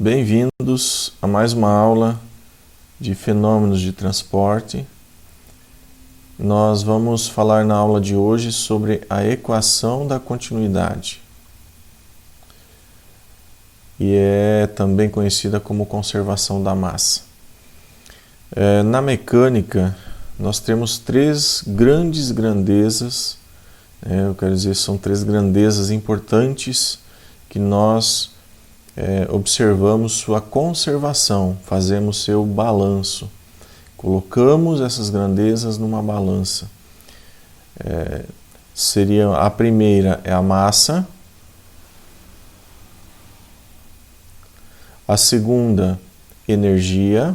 Bem-vindos a mais uma aula de fenômenos de transporte. Nós vamos falar na aula de hoje sobre a equação da continuidade, e é também conhecida como conservação da massa. Na mecânica, nós temos três grandes grandezas, eu quero dizer, são três grandezas importantes que nós observamos sua conservação, fazemos seu balanço, colocamos essas grandezas numa balança. Seria a primeira é a massa, a segunda, energia,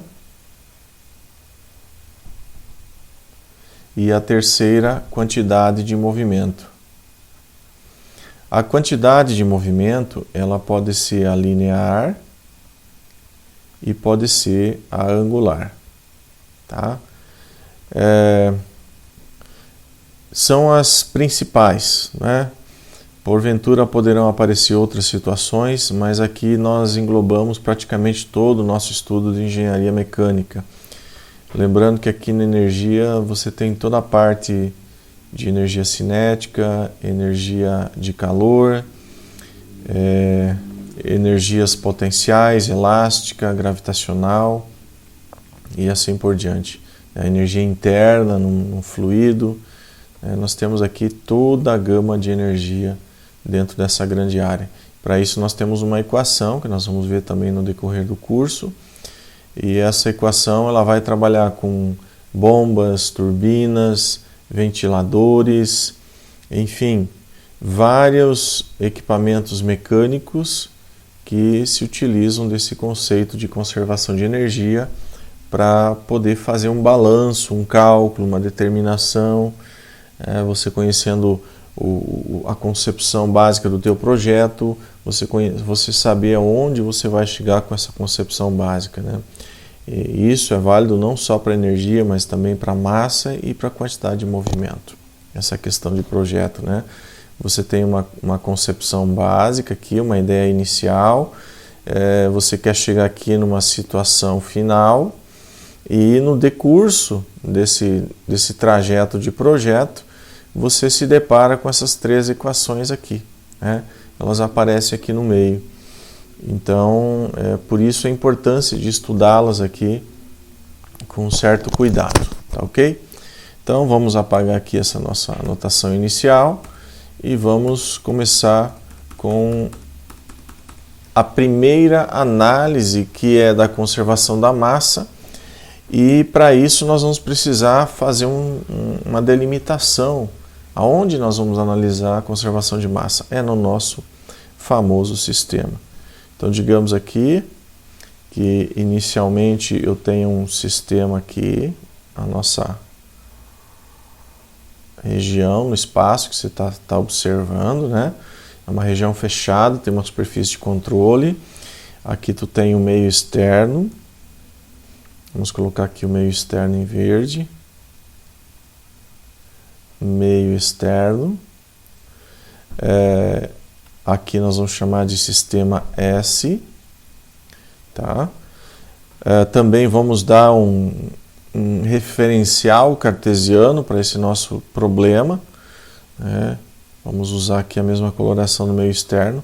e a terceira, quantidade de movimento. A quantidade de movimento, ela pode ser a linear e pode ser a angular, tá? São as principais, né? Porventura poderão aparecer outras situações, mas aqui nós englobamos praticamente todo o nosso estudo de engenharia mecânica. Lembrando que aqui na energia você tem toda a parte de energia cinética, energia de calor, energias potenciais, elástica, gravitacional e assim por diante. A energia interna no fluido, nós temos aqui toda a gama de energia dentro dessa grande área. Para isso nós temos uma equação que nós vamos ver também no decorrer do curso, e essa equação ela vai trabalhar com bombas, turbinas, ventiladores, enfim, vários equipamentos mecânicos que se utilizam desse conceito de conservação de energia para poder fazer um balanço, um cálculo, uma determinação, você conhecendo a concepção básica do teu projeto, você saber aonde você vai chegar com essa concepção básica, né? E isso é válido não só para a energia, mas também para a massa e para a quantidade de movimento. Essa questão de projeto, né? Você tem uma concepção básica aqui, uma ideia inicial, você quer chegar aqui numa situação final, e no decurso desse trajeto de projeto, você se depara com essas três equações aqui, né? Elas aparecem aqui no meio. Então, por isso a importância de estudá-las aqui com certo cuidado, tá ok? Então, vamos apagar aqui essa nossa anotação inicial e vamos começar com a primeira análise, que é da conservação da massa, e para isso nós vamos precisar fazer uma delimitação. Aonde nós vamos analisar a conservação de massa? É no nosso famoso sistema. Então, digamos aqui que inicialmente eu tenho um sistema aqui, a nossa região no espaço que você está observando, né? É uma região fechada, tem uma superfície de controle. Aqui tu tem o meio externo. Vamos colocar aqui o meio externo em verde. Meio externo. Aqui nós vamos chamar de sistema S, tá? Também vamos dar um referencial cartesiano para esse nosso problema, né? Vamos usar aqui a mesma coloração no meio externo.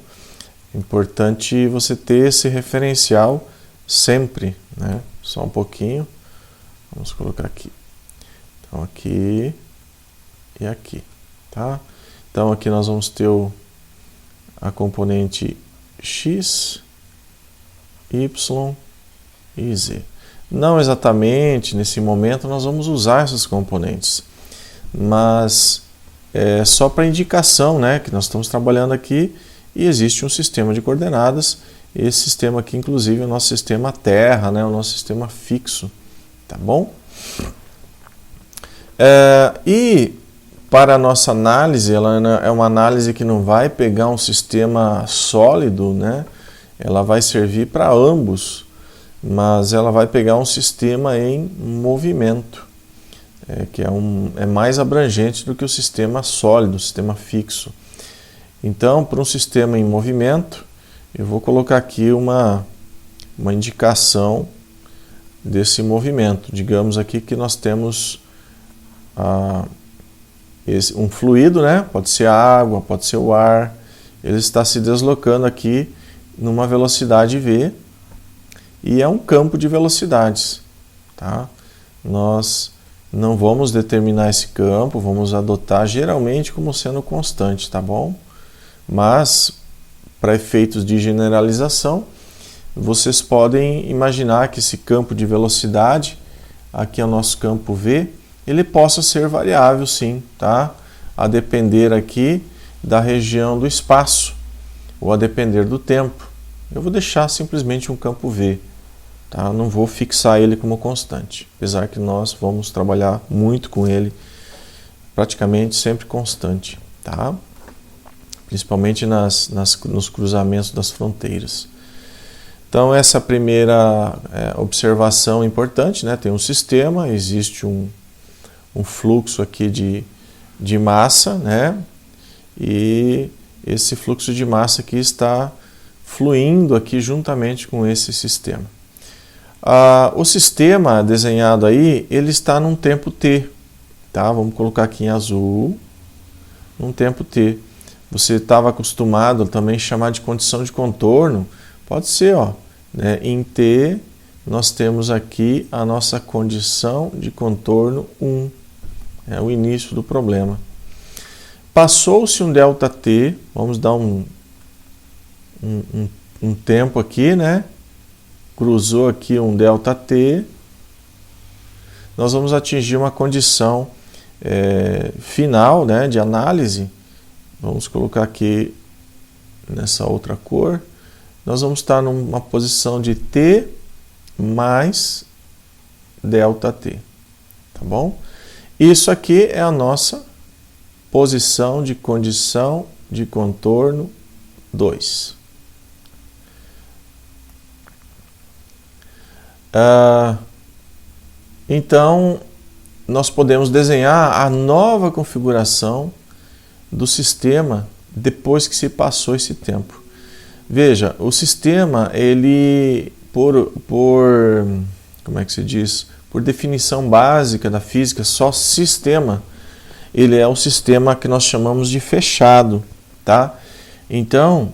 É importante você ter esse referencial sempre, né? Só um pouquinho. Vamos colocar aqui. Então, aqui e aqui, tá? Então, aqui nós vamos ter a componente x, y e z. Não exatamente nesse momento nós vamos usar essas componentes, mas é só para indicação, né, que nós estamos trabalhando aqui e existe um sistema de coordenadas. Esse sistema aqui, inclusive, é o nosso sistema Terra, né, o nosso sistema fixo, tá bom? E para a nossa análise, ela é uma análise que não vai pegar um sistema sólido, né? Ela vai servir para ambos, mas ela vai pegar um sistema em movimento, que é mais abrangente do que o sistema sólido, o sistema fixo. Então, para um sistema em movimento, eu vou colocar aqui uma uma indicação desse movimento. Digamos aqui que nós temos um fluido, né? Pode ser a água, pode ser o ar. Ele está se deslocando aqui numa velocidade v e é um campo de velocidades, tá? Nós não vamos determinar esse campo, vamos adotar geralmente como sendo constante, tá bom? Mas, para efeitos de generalização, vocês podem imaginar que esse campo de velocidade, aqui é o nosso campo v, ele possa ser variável sim, tá? A depender aqui da região do espaço, ou a depender do tempo. Eu vou deixar simplesmente um campo v, tá? Eu não vou fixar ele como constante, apesar que nós vamos trabalhar muito com ele, praticamente sempre constante, tá? Principalmente nos cruzamentos das fronteiras. Então, essa primeira observação importante, né? Tem um sistema, existe um fluxo aqui de massa, né? E esse fluxo de massa aqui está fluindo aqui juntamente com esse sistema. O sistema desenhado aí, ele está num tempo t, tá? Vamos colocar aqui em azul, num tempo t. Você estava acostumado também a chamar de condição de contorno, pode ser, ó, né? Em t, nós temos aqui a nossa condição de contorno 1, é o início do problema. Passou-se um ΔT, vamos dar um tempo aqui, né? Cruzou aqui um ΔT, nós vamos atingir uma condição final, né, de análise. Vamos colocar aqui nessa outra cor. Nós vamos estar numa posição de t mais ΔT, tá bom? Isso aqui é a nossa posição de condição de contorno 2. Então, nós podemos desenhar a nova configuração do sistema depois que se passou esse tempo. Veja, o sistema, ele, como é que se diz? Por definição básica da física, só sistema, ele é um sistema que nós chamamos de fechado, tá? Então,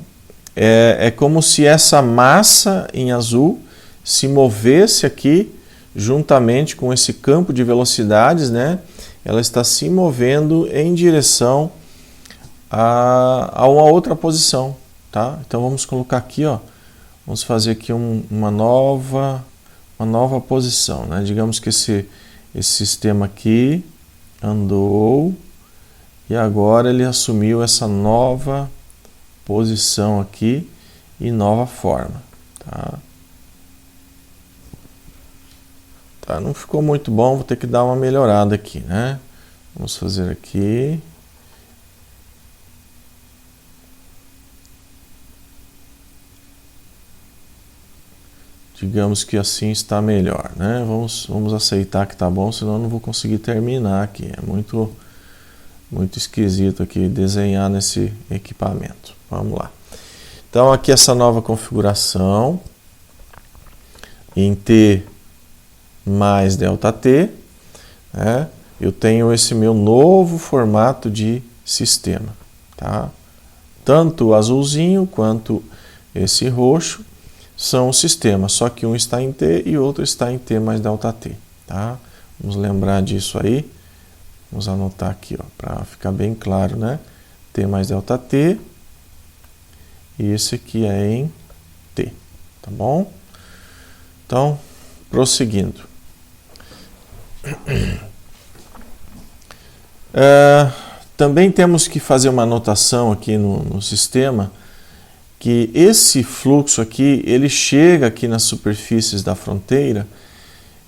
é como se essa massa em azul se movesse aqui juntamente com esse campo de velocidades, né? Ela está se movendo em direção a uma outra posição, tá? Então vamos colocar aqui, ó, vamos fazer aqui uma nova posição, né? Digamos que esse sistema aqui andou e agora ele assumiu essa nova posição aqui e nova forma, tá? Tá, não ficou muito bom, vou ter que dar uma melhorada aqui, né? Vamos fazer aqui. Digamos que assim está melhor, né? Vamos aceitar que está bom, senão eu não vou conseguir terminar aqui. É muito esquisito aqui desenhar nesse equipamento. Vamos lá. Então, aqui essa nova configuração em T mais ΔT, né? Eu tenho esse meu novo formato de sistema, tá? Tanto o azulzinho quanto esse roxo são o sistema, só que um está em T e o outro está em T mais ΔT, tá? Vamos lembrar disso aí. Vamos anotar aqui, ó, para ficar bem claro, né? T mais ΔT e esse aqui é em T, tá bom? Então, prosseguindo. Também temos que fazer uma anotação aqui no sistema que esse fluxo aqui, ele chega aqui nas superfícies da fronteira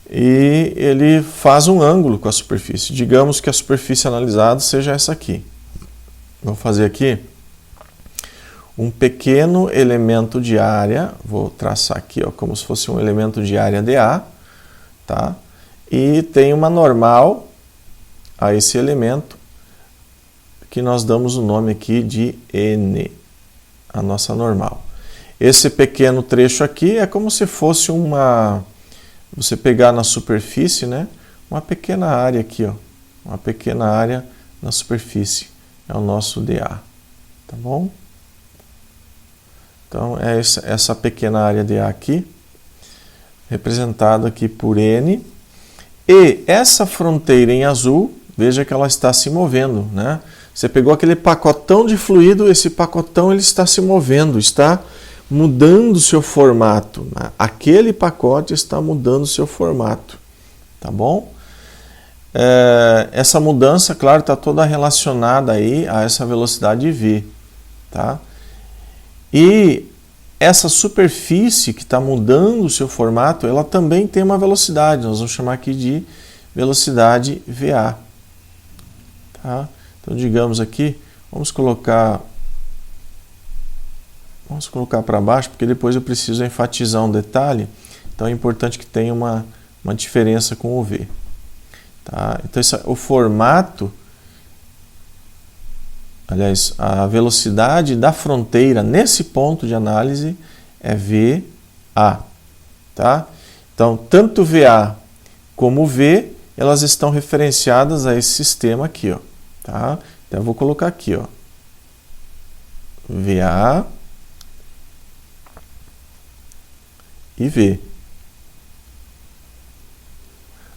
e ele faz um ângulo com a superfície. Digamos que a superfície analisada seja essa aqui. Vou fazer aqui um pequeno elemento de área, vou traçar aqui, ó, como se fosse um elemento de área dA, tá? E tem uma normal a esse elemento que nós damos o nome aqui de N, a nossa normal. Esse pequeno trecho aqui é como se fosse você pegar na superfície, né? Uma pequena área aqui, ó. Uma pequena área na superfície. É o nosso dA, tá bom? Então, é essa pequena área dA aqui, representada aqui por N. E essa fronteira em azul, veja que ela está se movendo, né? Você pegou aquele pacotão de fluido, esse pacotão ele está se movendo, está mudando o seu formato. Né? Aquele pacote está mudando o seu formato, tá bom? Essa mudança, claro, está toda relacionada aí a essa velocidade V, tá? E essa superfície que está mudando o seu formato, ela também tem uma velocidade, nós vamos chamar aqui de velocidade VA, tá? Então, digamos aqui, vamos colocar para baixo, porque depois eu preciso enfatizar um detalhe, então é importante que tenha uma diferença com o V. Tá? Então, o formato, aliás, a velocidade da fronteira nesse ponto de análise é VA. Tá? Então, tanto VA como V, elas estão referenciadas a esse sistema aqui, ó. Tá? Então, eu vou colocar aqui, ó, VA e V.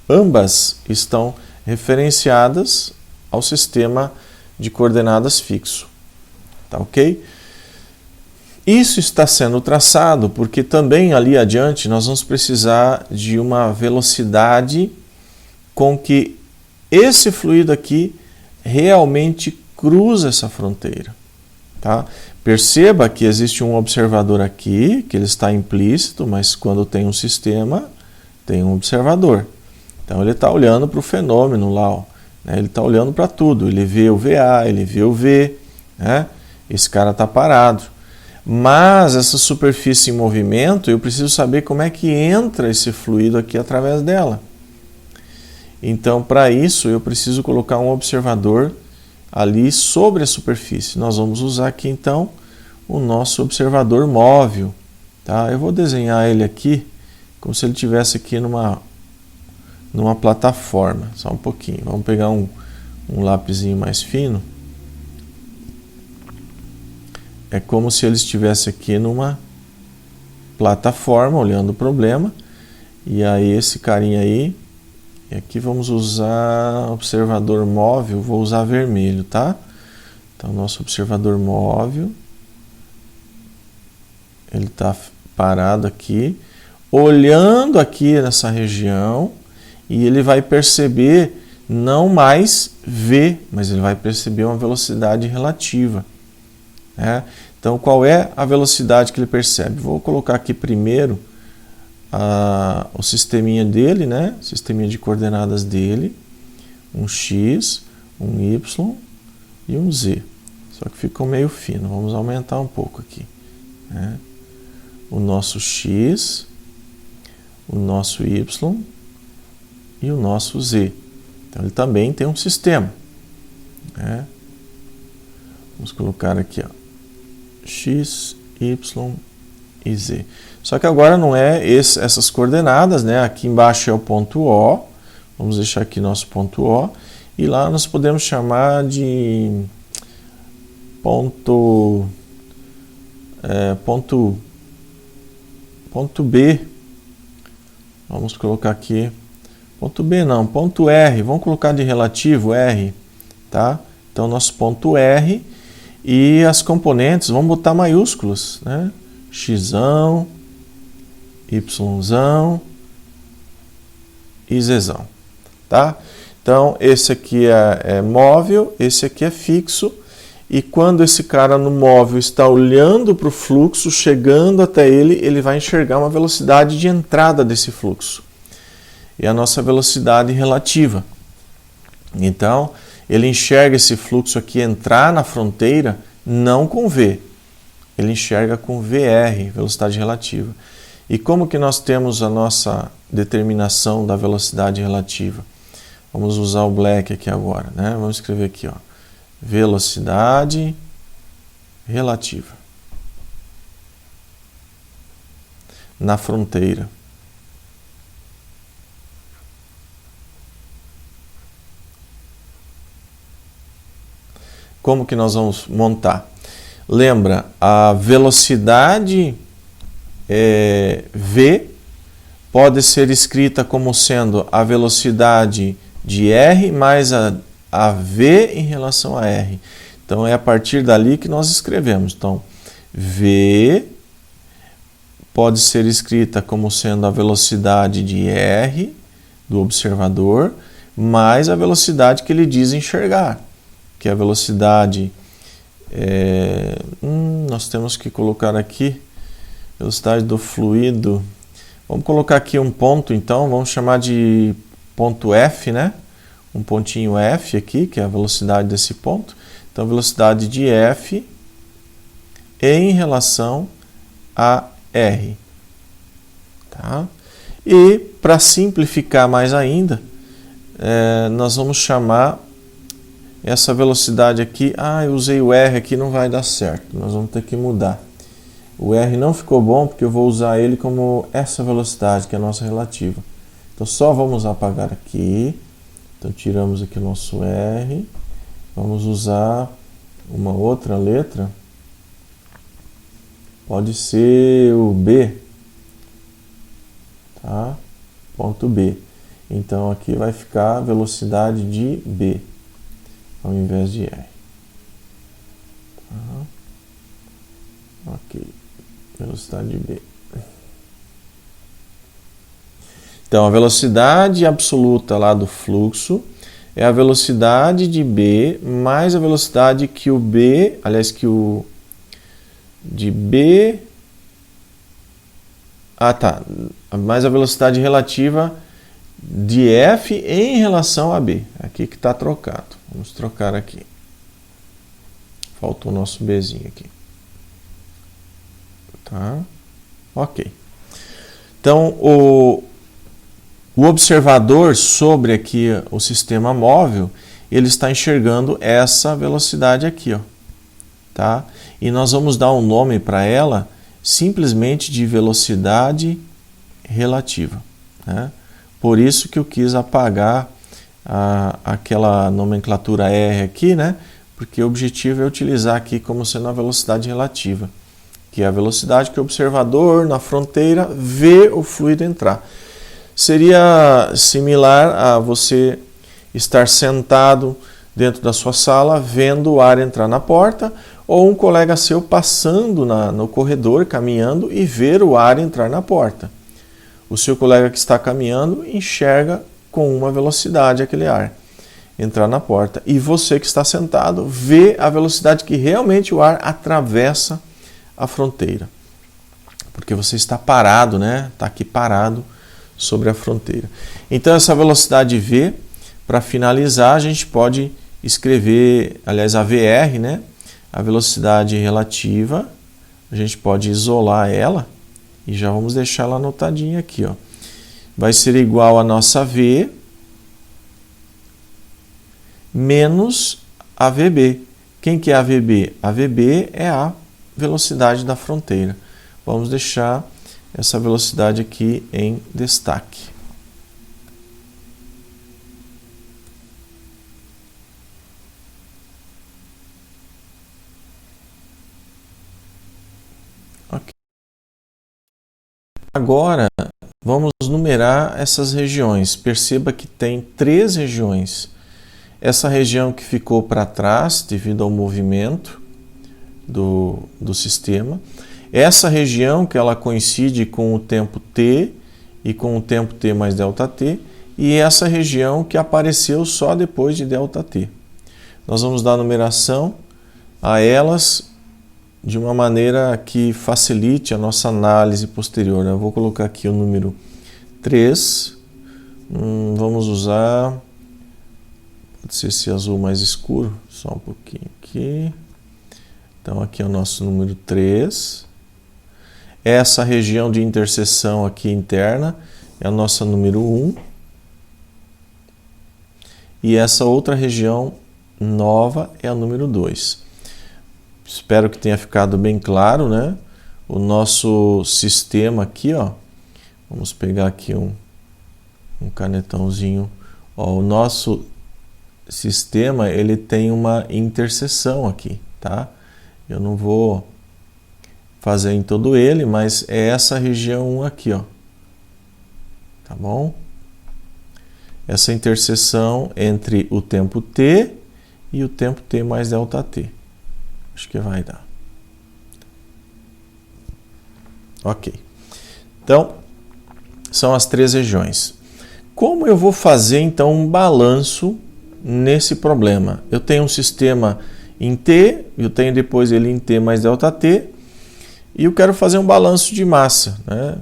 Ambas estão referenciadas ao sistema de coordenadas fixo. Tá ok? Isso está sendo traçado porque também ali adiante nós vamos precisar de uma velocidade com que esse fluido aqui realmente cruza essa fronteira. Tá? Perceba que existe um observador aqui, que ele está implícito, mas quando tem um sistema, tem um observador. Então ele está olhando para o fenômeno lá, ó, né? Ele está olhando para tudo, ele vê o VA, ele vê o V, né? Esse cara está parado. Mas essa superfície em movimento, eu preciso saber como é que entra esse fluido aqui através dela. Então, para isso, eu preciso colocar um observador ali sobre a superfície. Nós vamos usar aqui, então, o nosso observador móvel. Tá? Eu vou desenhar ele aqui como se ele estivesse aqui numa plataforma. Só um pouquinho. Vamos pegar um lapisinho mais fino. É como se ele estivesse aqui numa plataforma, olhando o problema. E aí, esse carinha aí... E aqui vamos usar observador móvel, vou usar vermelho, tá? Então, nosso observador móvel, ele está parado aqui, olhando aqui nessa região, e ele vai perceber não mais V, mas ele vai perceber uma velocidade relativa. Né? Então, qual é a velocidade que ele percebe? Vou colocar aqui primeiro o sisteminha dele, né? Sisteminha de coordenadas dele, um X, um Y e um Z. Só que ficou meio fino, vamos aumentar um pouco aqui. Né? O nosso X, o nosso Y e o nosso Z. Então ele também tem um sistema. Né? Vamos colocar aqui, ó, X, Y e Z. Só que agora não é essas coordenadas, né? Aqui embaixo é o ponto O. Vamos deixar aqui nosso ponto O. E lá nós podemos chamar de ponto B. Vamos colocar aqui ponto B não, ponto R. Vamos colocar de relativo R, tá? Então nosso ponto R e as componentes vamos botar maiúsculos, né? Xão, Yzão e Zão, tá? Então, esse aqui é móvel, esse aqui é fixo, e quando esse cara no móvel está olhando para o fluxo, chegando até ele, ele vai enxergar uma velocidade de entrada desse fluxo. E a nossa velocidade relativa. Então, ele enxerga esse fluxo aqui entrar na fronteira, não com V. Ele enxerga com VR, velocidade relativa. E como que nós temos a nossa determinação da velocidade relativa? Vamos usar o black aqui agora, né? Vamos escrever aqui, ó, velocidade relativa. na fronteira. Como que nós vamos montar? Lembra, a velocidade V pode ser escrita como sendo a velocidade de R mais a V em relação a R. Então, é a partir dali que nós escrevemos. Então, V pode ser escrita como sendo a velocidade de R do observador mais a velocidade que ele diz enxergar, que é a velocidade... nós temos que colocar aqui velocidade do fluido. Vamos colocar aqui um ponto, então, vamos chamar de ponto F, né? Um pontinho F aqui, que é a velocidade desse ponto. Então, velocidade de F em relação a R. Tá? E, para simplificar mais ainda, nós vamos chamar essa velocidade aqui... eu usei o R aqui, não vai dar certo. Nós vamos ter que mudar. O R não ficou bom porque eu vou usar ele como essa velocidade, que é a nossa relativa. Então, só vamos apagar aqui. Então, tiramos aqui o nosso R. Vamos usar uma outra letra. Pode ser o B. Tá? Ponto B. Então, aqui vai ficar a velocidade de B, ao invés de R. Tá? Ok. Velocidade de B. Então, a velocidade absoluta lá do fluxo é a velocidade de B mais a velocidade que o B, aliás, que o de B... mais a velocidade relativa de F em relação a B. Aqui que está trocado. Vamos trocar aqui. Faltou o nosso Bzinho aqui. Tá? Ok. Então, o observador sobre aqui o sistema móvel, ele está enxergando essa velocidade aqui, ó. Tá? E nós vamos dar um nome para ela simplesmente de velocidade relativa. Né? Por isso que eu quis apagar aquela nomenclatura R aqui, né? Porque o objetivo é utilizar aqui como sendo a velocidade relativa, que é a velocidade que o observador na fronteira vê o fluido entrar. Seria similar a você estar sentado dentro da sua sala vendo o ar entrar na porta, ou um colega seu passando no corredor, caminhando, e ver o ar entrar na porta. O seu colega que está caminhando enxerga com uma velocidade aquele ar entrar na porta, e você que está sentado vê a velocidade que realmente o ar atravessa a fronteira, porque você está parado, né? Está aqui parado sobre a fronteira. Então, essa velocidade V, para finalizar, a gente pode escrever, aliás, a VR, né? A velocidade relativa, a gente pode isolar ela e já vamos deixar ela anotadinha aqui, ó. Vai ser igual a nossa V menos a VB. Quem que é a VB? A VB é a velocidade da fronteira. Vamos deixar essa velocidade aqui em destaque. Ok. Agora, vamos numerar essas regiões. Perceba que tem 3 regiões. Essa região que ficou para trás devido ao movimento do sistema. Essa região que ela coincide com o tempo t e com o tempo t mais ΔT, e essa região que apareceu só depois de ΔT. Nós vamos dar numeração a elas de uma maneira que facilite a nossa análise posterior. Eu vou colocar aqui o número 3. Vamos usar, pode ser esse azul mais escuro, só um pouquinho aqui. Então aqui é o nosso número 3. Essa região de interseção aqui interna é a nossa número 1. E essa outra região nova é a número 2. Espero que tenha ficado bem claro, né? o nosso sistema aqui, ó, vamos pegar aqui um canetãozinho, ó, o nosso sistema, ele tem uma interseção aqui, tá? Eu não vou fazer em todo ele, mas é essa região aqui, ó, tá bom? Essa interseção entre o tempo t e o tempo t mais ΔT. Acho que vai dar. Ok. Então, são as 3 regiões. Como eu vou fazer, então, um balanço nesse problema? Eu tenho um sistema em T, eu tenho depois ele em T mais ΔT, e eu quero fazer um balanço de massa, né?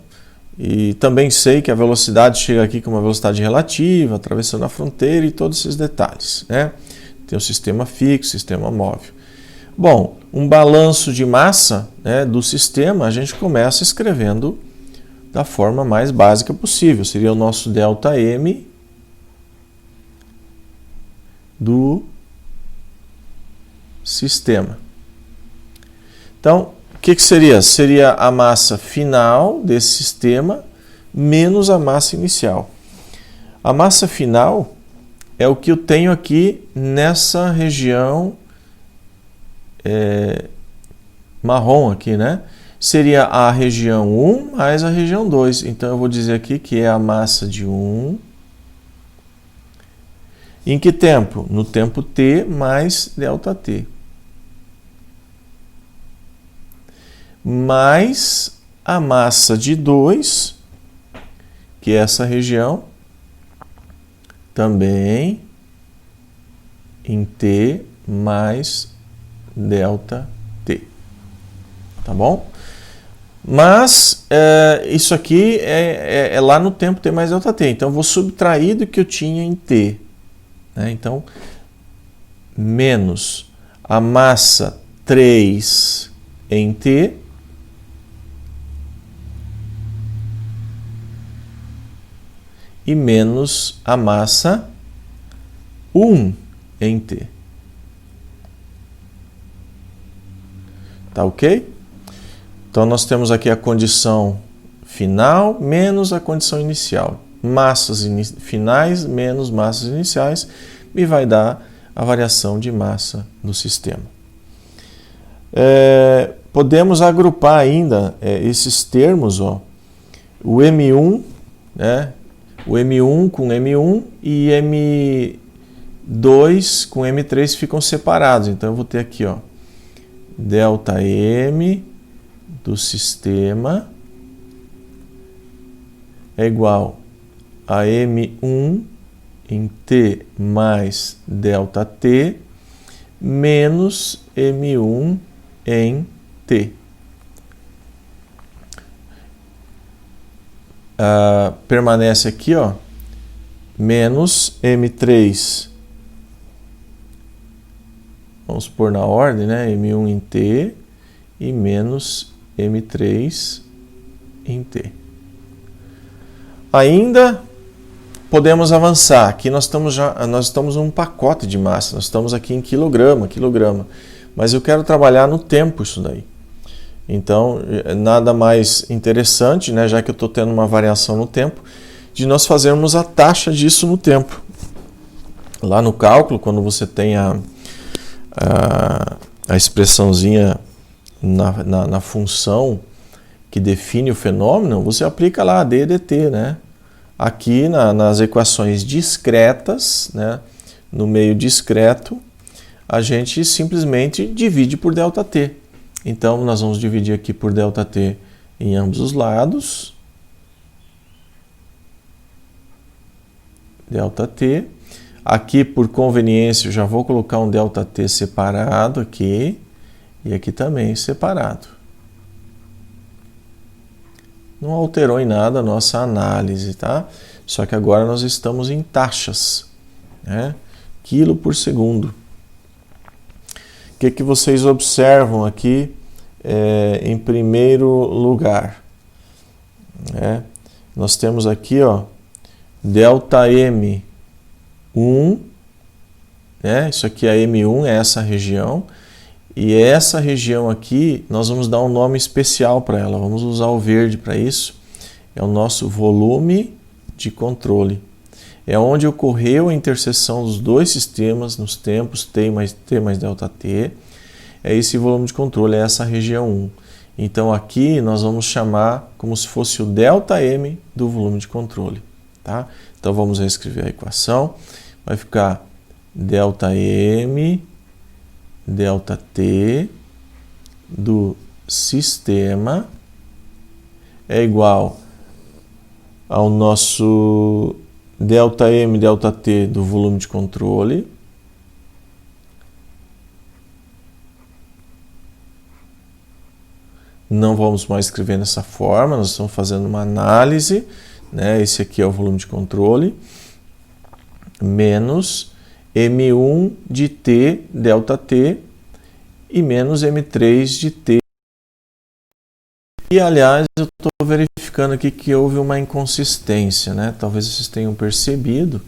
E também sei que a velocidade chega aqui com uma velocidade relativa, atravessando a fronteira e todos esses detalhes, né? Tem o sistema fixo, sistema móvel. Bom, um balanço de massa, né, do sistema, a gente começa escrevendo da forma mais básica possível. Seria o nosso ΔM do sistema. Então, o que seria? Seria a massa final desse sistema menos a massa inicial. A massa final é o que eu tenho aqui nessa região marrom aqui, né? Seria a região 1 mais a região 2. Então, eu vou dizer aqui que é a massa de 1. Em que tempo? No tempo t mais ΔT. Mais a massa de 2, que é essa região, também em t mais ΔT. Tá bom? Mas isso aqui é lá no tempo t mais ΔT. Então, eu vou subtrair do que eu tinha em t. Né? Então, menos a massa 3 em t e menos a massa 1 em t. Tá ok? Então, nós temos aqui a condição final menos a condição inicial. Massas finais menos massas iniciais me vai dar a variação de massa do sistema. Podemos agrupar ainda esses termos, ó, o M1, né? O M1 com M1 e M2 com M3 ficam separados. Então, eu vou ter aqui, ó, ΔM do sistema é igual a M1 em T mais ΔT menos M1 em T. Permanece aqui, ó, menos M3, vamos pôr na ordem, né? M1 em T e menos M3 em T. Ainda podemos avançar. Aqui nós estamos num pacote de massa, nós estamos aqui em quilograma, mas eu quero trabalhar no tempo isso daí. Então, nada mais interessante, né, já que eu estou tendo uma variação no tempo, de nós fazermos a taxa disso no tempo. Lá no cálculo, quando você tem a expressãozinha na função que define o fenômeno, você aplica lá d dt, né? Aqui nas equações discretas, né, no meio discreto, a gente simplesmente divide por ΔT. Então, nós vamos dividir aqui por ΔT em ambos os lados. ΔT. Aqui, por conveniência, eu já vou colocar um ΔT separado aqui. E aqui também separado. Não alterou em nada a nossa análise, tá? Só que agora nós estamos em taxas, né? Quilo por segundo. O que vocês observam aqui em primeiro lugar? Nós temos aqui, ó, ΔM1, né? Isso aqui é M1, é essa região, E essa região aqui, nós vamos dar um nome especial para ela. Vamos usar o verde para isso. É o nosso volume de controle. É onde ocorreu a interseção dos dois sistemas nos tempos T mais ΔT. É esse volume de controle, é essa região 1. Então aqui nós vamos chamar como se fosse o ΔM do volume de controle. Tá? Então vamos reescrever a equação. Vai ficar ΔM ΔT do sistema é igual ao nosso ΔM ΔT do volume de controle não vamos mais escrever dessa forma, nós estamos fazendo uma análise, né? Esse aqui é o volume de controle, menos M1 de T ΔT e menos M3 de T. E, aliás, eu estou verificando aqui que houve uma inconsistência, né? Talvez vocês tenham percebido,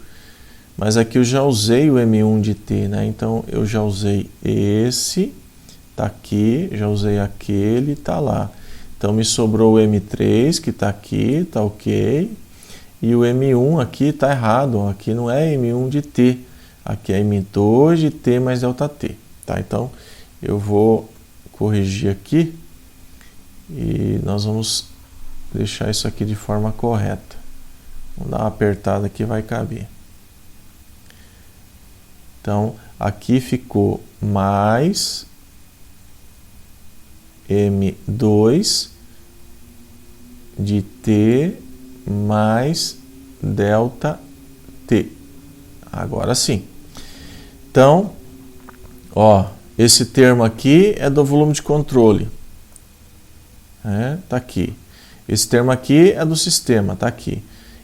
mas aqui eu já usei o M1 de T, né? Então, eu já usei esse, tá aqui, já usei aquele, tá lá. Então, me sobrou o M3, que tá aqui, tá ok. E o M1 aqui tá errado, ó. Aqui não é M1 de T, aqui é M2 de T mais ΔT, tá? Então, eu vou corrigir aqui e nós vamos deixar isso aqui de forma correta. Vamos dar uma apertada aqui, vai caber. Então, aqui ficou mais M2 de T mais ΔT. Agora sim. Então, ó, esse termo aqui é do volume de controle. Tá aqui. Esse termo aqui é do sistema, tá aqui.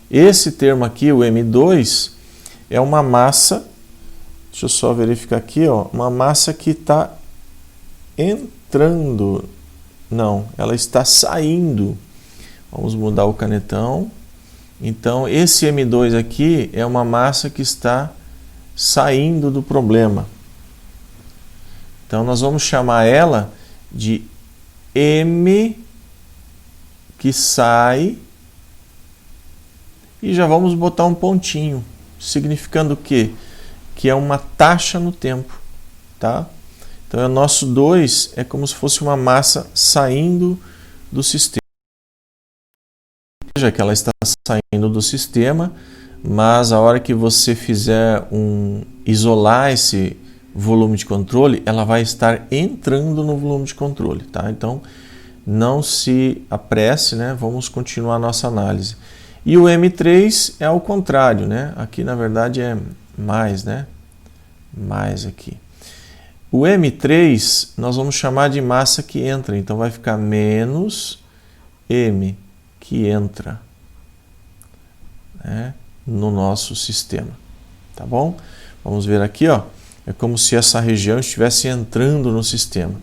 Esse termo aqui, o M2, é uma massa, deixa eu só verificar aqui, ó, uma massa que está entrando, não, ela está saindo. Vamos mudar o canetão. Então, esse M2 aqui é uma massa que está saindo do problema. Então, nós vamos chamar ela de M que sai e já vamos botar um pontinho, significando o quê? Que é uma taxa no tempo, tá? Então, o nosso 2 é como se fosse uma massa saindo do sistema. Veja que ela está saindo do sistema, mas a hora que você fizer isolar esse volume de controle, ela vai estar entrando no volume de controle, tá? Então, não se apresse, né? Vamos continuar a nossa análise. E o M3 é ao contrário, né? Aqui, na verdade, é mais, né? Mais aqui. O M3 nós vamos chamar de massa que entra, então vai ficar menos M que entra, né, no nosso sistema, tá bom? Vamos ver aqui, ó, é como se essa região estivesse entrando no sistema,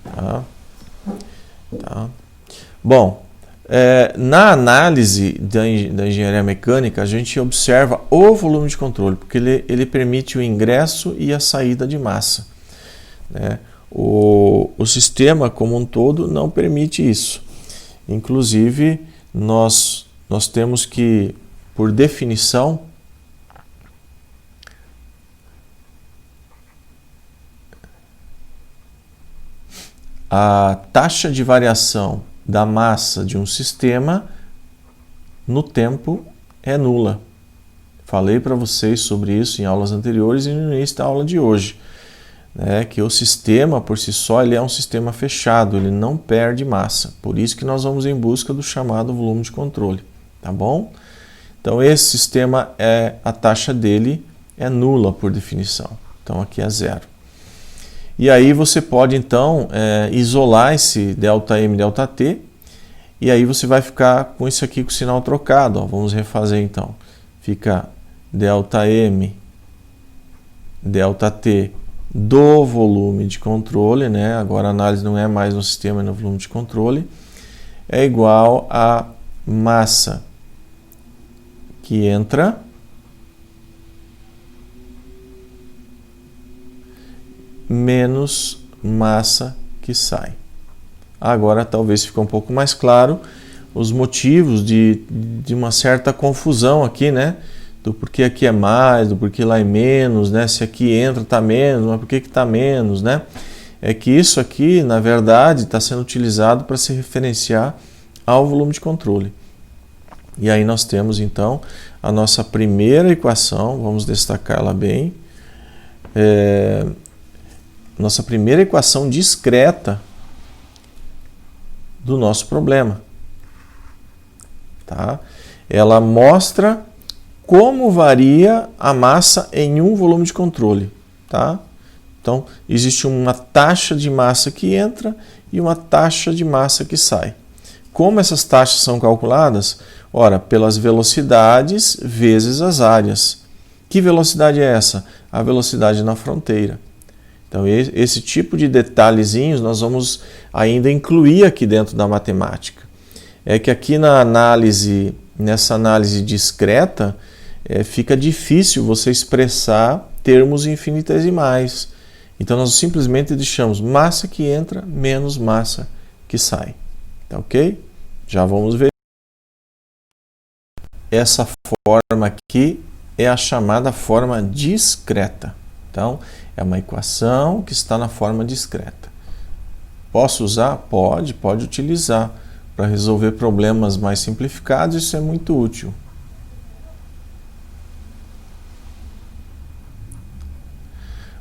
tá? Tá. Bom, na análise da engenharia mecânica, a gente observa o volume de controle, porque ele permite o ingresso e a saída de massa, né? O sistema como um todo não permite isso. Inclusive, nós temos que, por definição, a taxa de variação da massa de um sistema no tempo é nula. Falei para vocês sobre isso em aulas anteriores e no início da aula de hoje, né, que o sistema por si só ele é um sistema fechado, ele não perde massa. Por isso que nós vamos em busca do chamado volume de controle, tá bom? Então esse sistema a taxa dele é nula por definição. Então aqui é zero. E aí você pode então isolar esse ΔM ΔT e aí você vai ficar com isso aqui com o sinal trocado, ó. Vamos refazer então. Fica ΔM ΔT do volume de controle, né? Agora a análise não é mais no sistema, é no volume de controle, é igual a massa que entra menos massa que sai. Agora talvez ficou um pouco mais claro os motivos de uma certa confusão aqui, né? Do porquê aqui é mais, do porquê lá é menos, né? Se aqui entra está menos, mas por que está menos, né? É que isso aqui, na verdade, está sendo utilizado para se referenciar ao volume de controle. E aí nós temos, então, a nossa primeira equação, vamos destacá-la bem, nossa primeira equação discreta do nosso problema. Tá? Ela mostra como varia a massa em um volume de controle. Tá? Então, existe uma taxa de massa que entra e uma taxa de massa que sai. Como essas taxas são calculadas? Ora, pelas velocidades vezes as áreas. Que velocidade é essa? A velocidade na fronteira. Então, esse tipo de detalhezinhos nós vamos ainda incluir aqui dentro da matemática. É que aqui nessa análise discreta, fica difícil você expressar termos infinitesimais. Então, nós simplesmente deixamos massa que entra menos massa que sai. Tá ok? Já vamos ver. Essa forma aqui é a chamada forma discreta. Então, é uma equação que está na forma discreta. Posso usar? Pode utilizar. Para resolver problemas mais simplificados, isso é muito útil.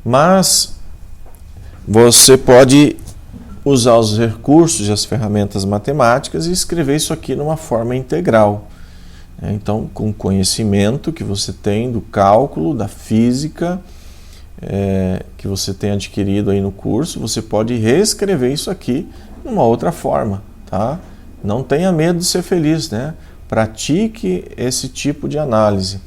Mas você pode usar os recursos e as ferramentas matemáticas e escrever isso aqui numa forma integral. Então, com o conhecimento que você tem do cálculo, da física, que você tem adquirido aí no curso, você pode reescrever isso aqui numa outra forma, tá? Não tenha medo de ser feliz, né? Pratique esse tipo de análise.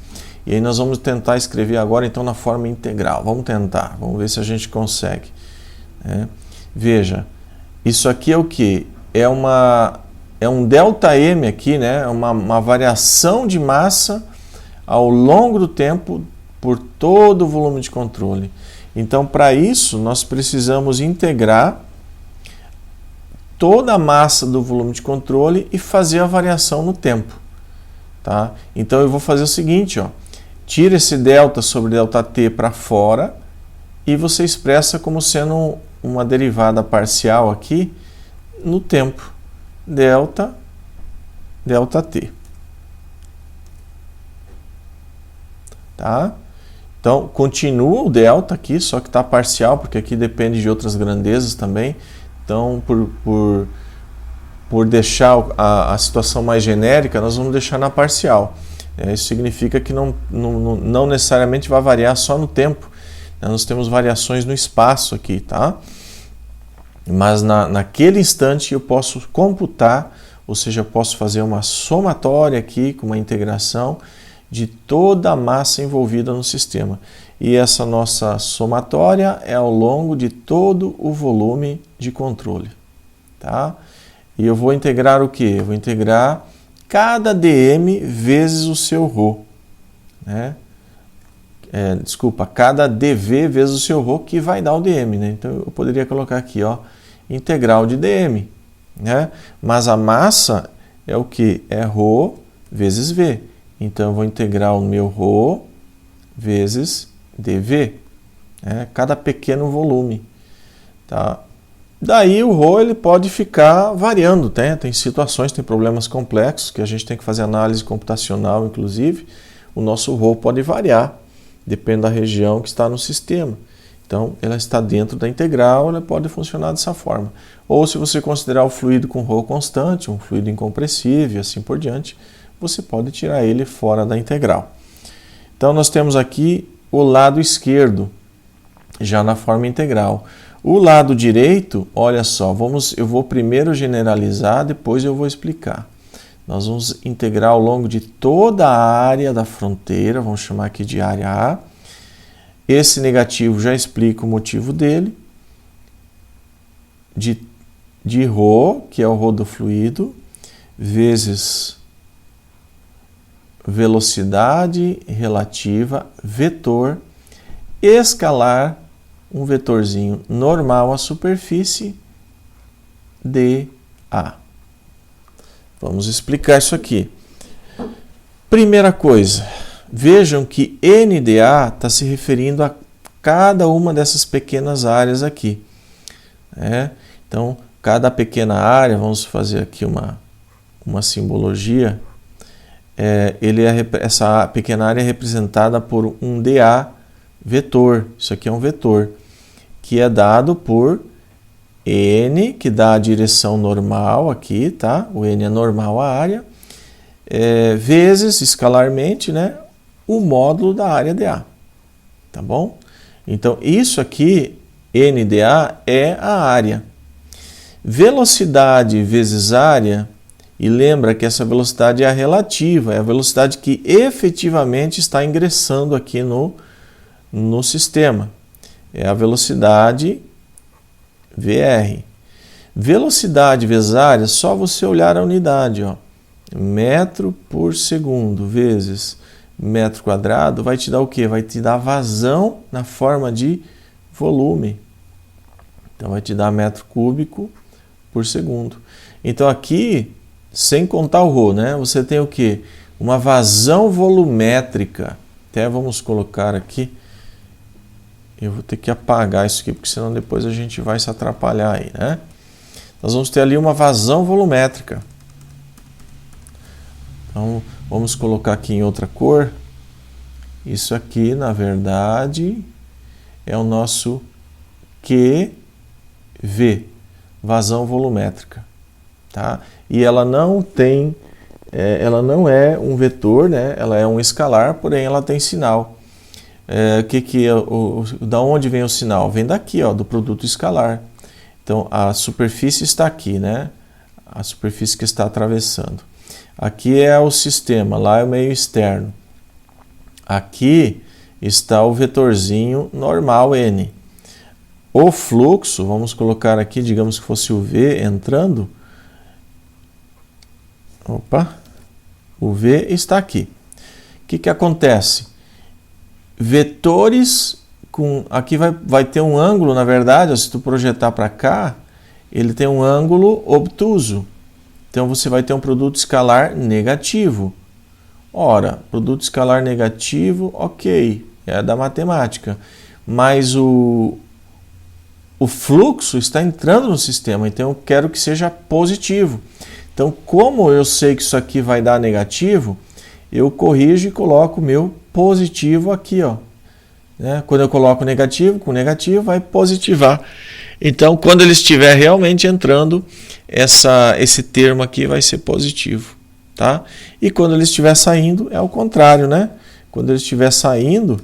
E aí nós vamos tentar escrever agora, então, na forma integral. Vamos tentar, vamos ver se a gente consegue. Veja, isso aqui é o quê? É um ΔM aqui, né? É uma variação de massa ao longo do tempo por todo o volume de controle. Então, para isso, nós precisamos integrar toda a massa do volume de controle e fazer a variação no tempo. Tá? Então, eu vou fazer o seguinte, ó, tira esse delta sobre ΔT para fora e você expressa como sendo uma derivada parcial aqui no tempo. ΔT. Tá? Então, continua o delta aqui, só que está parcial, porque aqui depende de outras grandezas também. Então, por deixar a situação mais genérica, nós vamos deixar na parcial. Isso significa que não necessariamente vai variar só no tempo. Nós temos variações no espaço aqui, tá? Mas naquele instante eu posso computar, ou seja, eu posso fazer uma somatória aqui com uma integração de toda a massa envolvida no sistema. E essa nossa somatória é ao longo de todo o volume de controle. Tá? E eu vou integrar o quê? Eu vou integrar cada dm vezes o seu ρ. Né? Cada dv vezes o seu ρ, que vai dar o dm. Né? Então eu poderia colocar aqui, ó, integral de dm. Né? Mas a massa é o que? É ρ vezes v. Então eu vou integrar o meu ρ vezes dv. Cada pequeno volume. Tá? Daí o ρ ele pode ficar variando. Tem situações, tem problemas complexos que a gente tem que fazer análise computacional, inclusive. O nosso ρ pode variar, depende da região que está no sistema. Então, ela está dentro da integral, ela pode funcionar dessa forma. Ou se você considerar o fluido com ρ constante, um fluido incompressível e assim por diante, você pode tirar ele fora da integral. Então, nós temos aqui o lado esquerdo, já na forma integral. O lado direito, olha só, eu vou primeiro generalizar, depois eu vou explicar. Nós vamos integrar ao longo de toda a área da fronteira, vamos chamar aqui de área A. Esse negativo já explica o motivo dele, de ρ, que é o ρ do fluido, vezes velocidade relativa, vetor, escalar, um vetorzinho normal à superfície dA. Vamos explicar isso aqui. Primeira coisa, vejam que NdA está se referindo a cada uma dessas pequenas áreas aqui. Então, cada pequena área, vamos fazer aqui uma simbologia, essa pequena área é representada por um dA vetor. Isso aqui é um vetor, que é dado por N, que dá a direção normal aqui, tá? O N é normal à área, vezes, escalarmente, né, o módulo da área dA, tá bom? Então, isso aqui, NdA, é a área. Velocidade vezes área, e lembra que essa velocidade é a relativa, é a velocidade que efetivamente está ingressando aqui no sistema. É a velocidade VR. Velocidade vezes área, só você olhar a unidade, ó. Metro por segundo vezes metro quadrado vai te dar o quê? Vai te dar vazão na forma de volume. Então, vai te dar metro cúbico por segundo. Então, aqui, sem contar o ρ, né? Você tem o quê? Uma vazão volumétrica. Até vamos colocar aqui. Eu vou ter que apagar isso aqui, porque senão depois a gente vai se atrapalhar aí, né? Nós vamos ter ali uma vazão volumétrica. Então, vamos colocar aqui em outra cor. Isso aqui, na verdade, é o nosso QV, vazão volumétrica, tá? E ela não tem, ela não é um vetor, né? Ela é um escalar, porém ela tem sinal. Da onde vem o sinal? Vem daqui, ó, do produto escalar. Então, a superfície está aqui, né? A superfície que está atravessando. Aqui é o sistema, lá é o meio externo. Aqui está o vetorzinho normal N. O fluxo, vamos colocar aqui, digamos que fosse o V entrando. O V está aqui. O que acontece? Vetores aqui vai ter um ângulo, na verdade, se tu projetar para cá, ele tem um ângulo obtuso. Então, você vai ter um produto escalar negativo. Ora, produto escalar negativo, ok, é da matemática. Mas o fluxo está entrando no sistema, então eu quero que seja positivo. Então, como eu sei que isso aqui vai dar negativo, eu corrijo e coloco o meu positivo aqui, ó. Quando eu coloco negativo, com negativo vai positivar. Então, quando ele estiver realmente entrando, esse termo aqui vai ser positivo, tá? E quando ele estiver saindo, é o contrário, né? Quando ele estiver saindo,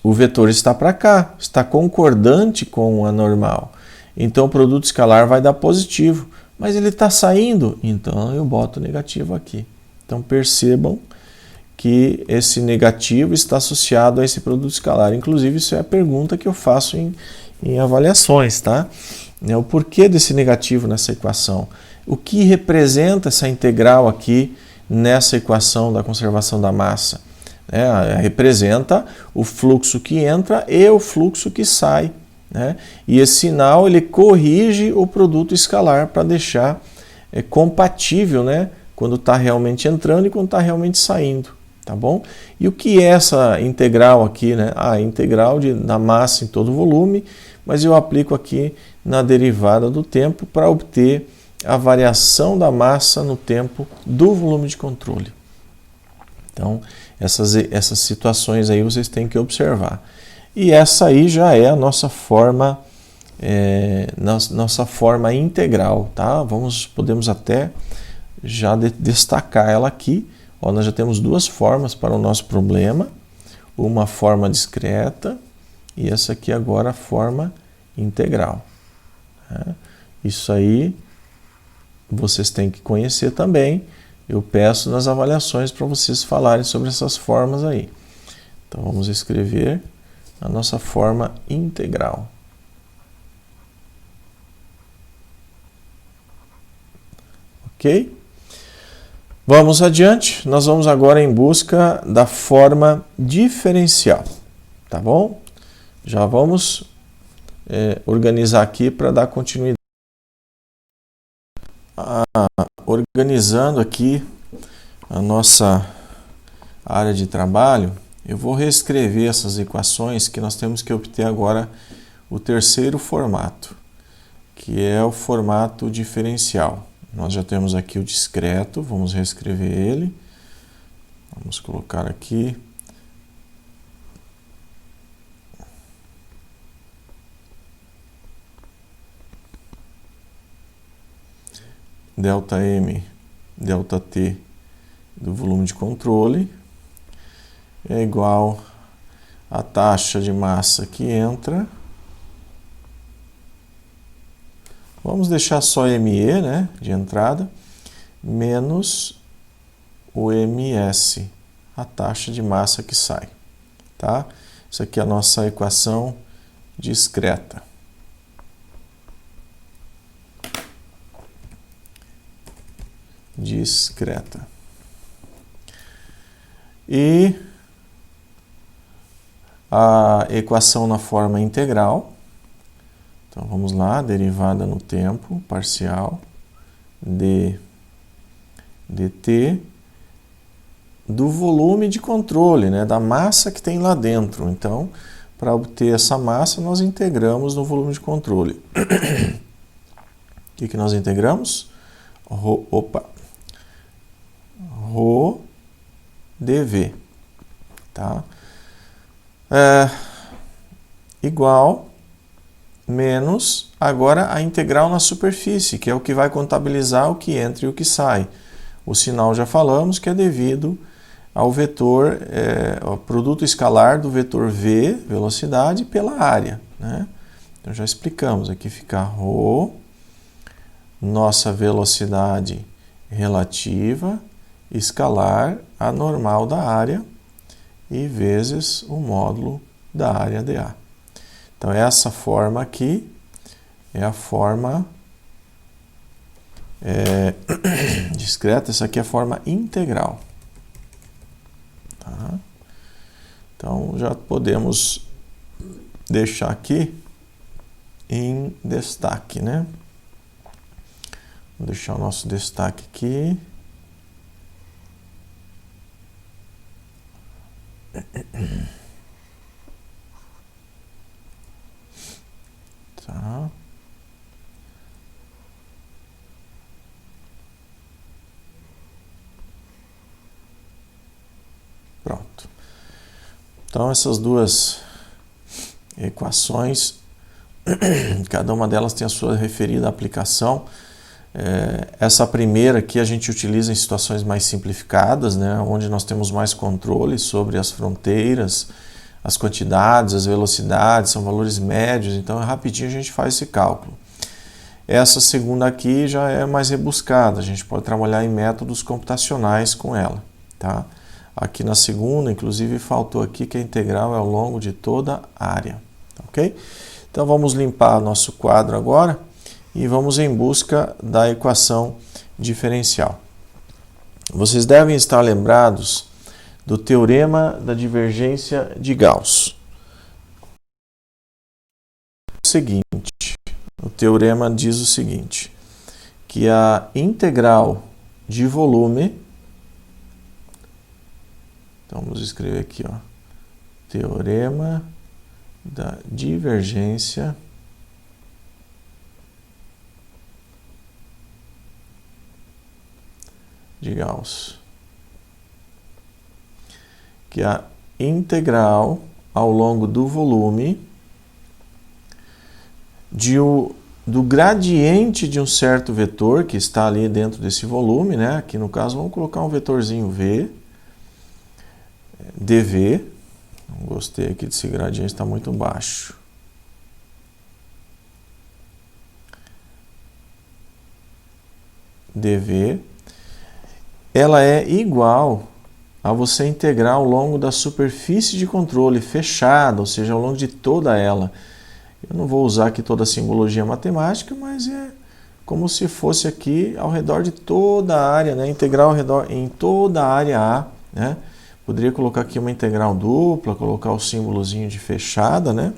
o vetor está para cá, está concordante com a normal. Então, o produto escalar vai dar positivo, mas ele está saindo, então eu boto negativo aqui. Então, percebam que esse negativo está associado a esse produto escalar. Inclusive, isso é a pergunta que eu faço em avaliações, tá? O porquê desse negativo nessa equação? O que representa essa integral aqui nessa equação da conservação da massa? Representa o fluxo que entra e o fluxo que sai, né? E esse sinal ele corrige o produto escalar para deixar compatível, né? Quando está realmente entrando e quando está realmente saindo, tá bom? E o que é essa integral aqui, né? A integral da massa em todo o volume, mas eu aplico aqui na derivada do tempo para obter a variação da massa no tempo do volume de controle. Então, essas situações aí vocês têm que observar. E essa aí já é a nossa forma, nossa forma integral, tá? Podemos até já destacar ela aqui. Ó, nós já temos duas formas para o nosso problema. Uma forma discreta e essa aqui agora a forma integral. Isso aí vocês têm que conhecer também. Eu peço nas avaliações para vocês falarem sobre essas formas aí. Então, vamos escrever a nossa forma integral. Ok? Vamos adiante. Nós vamos agora em busca da forma diferencial. Tá bom? Já vamos organizar aqui para dar continuidade. Organizando aqui a nossa área de trabalho, eu vou reescrever essas equações que nós temos que obter agora o terceiro formato, que é o formato diferencial. Nós já temos aqui o discreto, vamos reescrever ele. Vamos colocar aqui. ΔM, ΔT do volume de controle é igual à taxa de massa que entra. Vamos deixar só ME, né, de entrada, menos o MS, a taxa de massa que sai, tá? Isso aqui é a nossa equação discreta. Discreta. E a equação na forma integral. Então vamos lá, derivada no tempo, parcial, dt do volume de controle, né, da massa que tem lá dentro. Então, para obter essa massa, nós integramos no volume de controle. O que nós integramos? Rho dV, tá? Igual menos agora a integral na superfície, que é o que vai contabilizar o que entra e o que sai. O sinal já falamos que é devido ao vetor, ao produto escalar do vetor v, velocidade, pela área, né? Então já explicamos, aqui fica ρ, nossa velocidade relativa, escalar a normal da área e vezes o módulo da área dA. Então essa forma aqui é a forma discreta, essa aqui é a forma integral. Tá? Então já podemos deixar aqui em destaque, né? Vou deixar o nosso destaque aqui. Tá. Pronto. Então essas duas equações, cada uma delas tem a sua referida aplicação. Essa primeira aqui a gente utiliza em situações mais simplificadas, né, onde nós temos mais controle sobre as fronteiras, as quantidades, as velocidades, são valores médios, então rapidinho a gente faz esse cálculo. Essa segunda aqui já é mais rebuscada, a gente pode trabalhar em métodos computacionais com ela, tá? Aqui na segunda, inclusive, faltou aqui que a integral é ao longo de toda a área, ok? Então vamos limpar nosso quadro agora e vamos em busca da equação diferencial. Vocês devem estar lembrados do teorema da divergência de Gauss. O teorema diz o seguinte, que a integral de volume, então vamos escrever aqui, ó, teorema da divergência de Gauss, que a integral ao longo do volume do gradiente de um certo vetor que está ali dentro desse volume, né? Aqui no caso vamos colocar um vetorzinho v, dv, não gostei aqui desse gradiente, está muito baixo. dv, ela é igual a você integrar ao longo da superfície de controle fechada, ou seja, ao longo de toda ela. Eu não vou usar aqui toda a simbologia matemática, mas é como se fosse aqui ao redor de toda a área, né? Integral ao redor em toda a área A, né? Poderia colocar aqui uma integral dupla, colocar o símbolozinho de fechada, né?